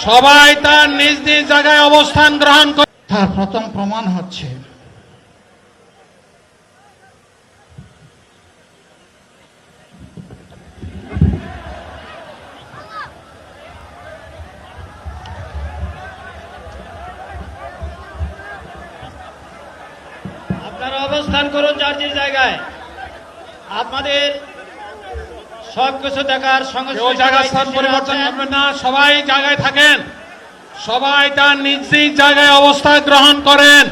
সবাই তার নিজ নিজ জায়গায় অবস্থান গ্রহণ করে। তার প্রথম প্রমাণ হচ্ছে আপনারা অবস্থান করুন যার যে জায়গায়। আপনাদের সবকিছু দেখার সঙ্গে কেউ জায়গা স্থান পরিবর্তন করবেন না, সবাই জায়গায় থাকেন। সবাই তার নিজ নিজ জায়গায় অবস্থান গ্রহণ করেন।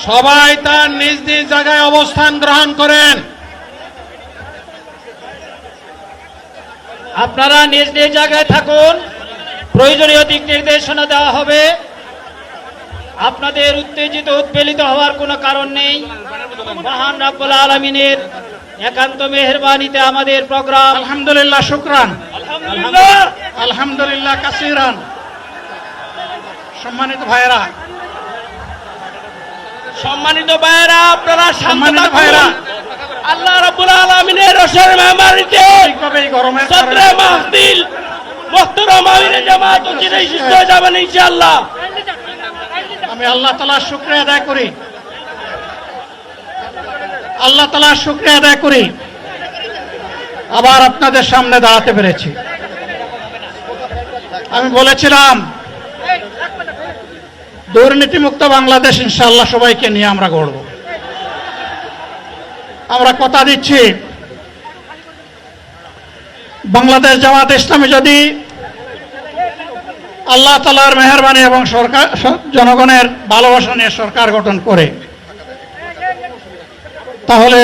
সবাই তার নিজ নিজ জায়গায় অবস্থান গ্রহণ করেন। আপনারা নিজ নিজ জায়গায় থাকুন, প্রয়োজনীয় দিক নির্দেশনা দেওয়া হবে। আপনাদের উত্তেজিত উৎপীড়িত হওয়ার কোনো কারণ নেই। মহান রব্বুল আলামিনের একান্ত মেহেরবানিতে আমাদের প্রোগ্রাম আলহামদুলিল্লাহ, শুকরান, আলহামদুলিল্লাহ আলহামদুলিল্লাহ কাসিরান। সম্মানিত ভাইয়েরা, আপনারা সম্মানিত ভাইয়েরা, আল্লাহ রাব্বুল আলামিনের রসের মেহমানিতে ঠিকভাবে এই গরমের সদরে মাহফিল মুহতারাম আমিরে জামাত চিরাই সুস্থ হয়ে যাবেন ইনশাআল্লাহ। আমি আল্লাহ তাআলার শুকরিয়া আদায় করি, আল্লাহ তাআলার শুকরিয়া আদায় করি আবার আপনাদের সামনে দাঁড়াতে পেরেছি। আমি বলেছিলাম দুর্নীতিমুক্ত বাংলাদেশ ইনশাআল্লাহ সবাইকে নিয়ে আমরা গড়ব। আমরা কথা দিচ্ছি, বাংলাদেশ জামাত ইসলামী যদি আল্লাহ তাআলার মেহেরবানি এবং সরকার জনগণের ভালোবাসা নিয়ে সরকার গঠন করে, তাহলে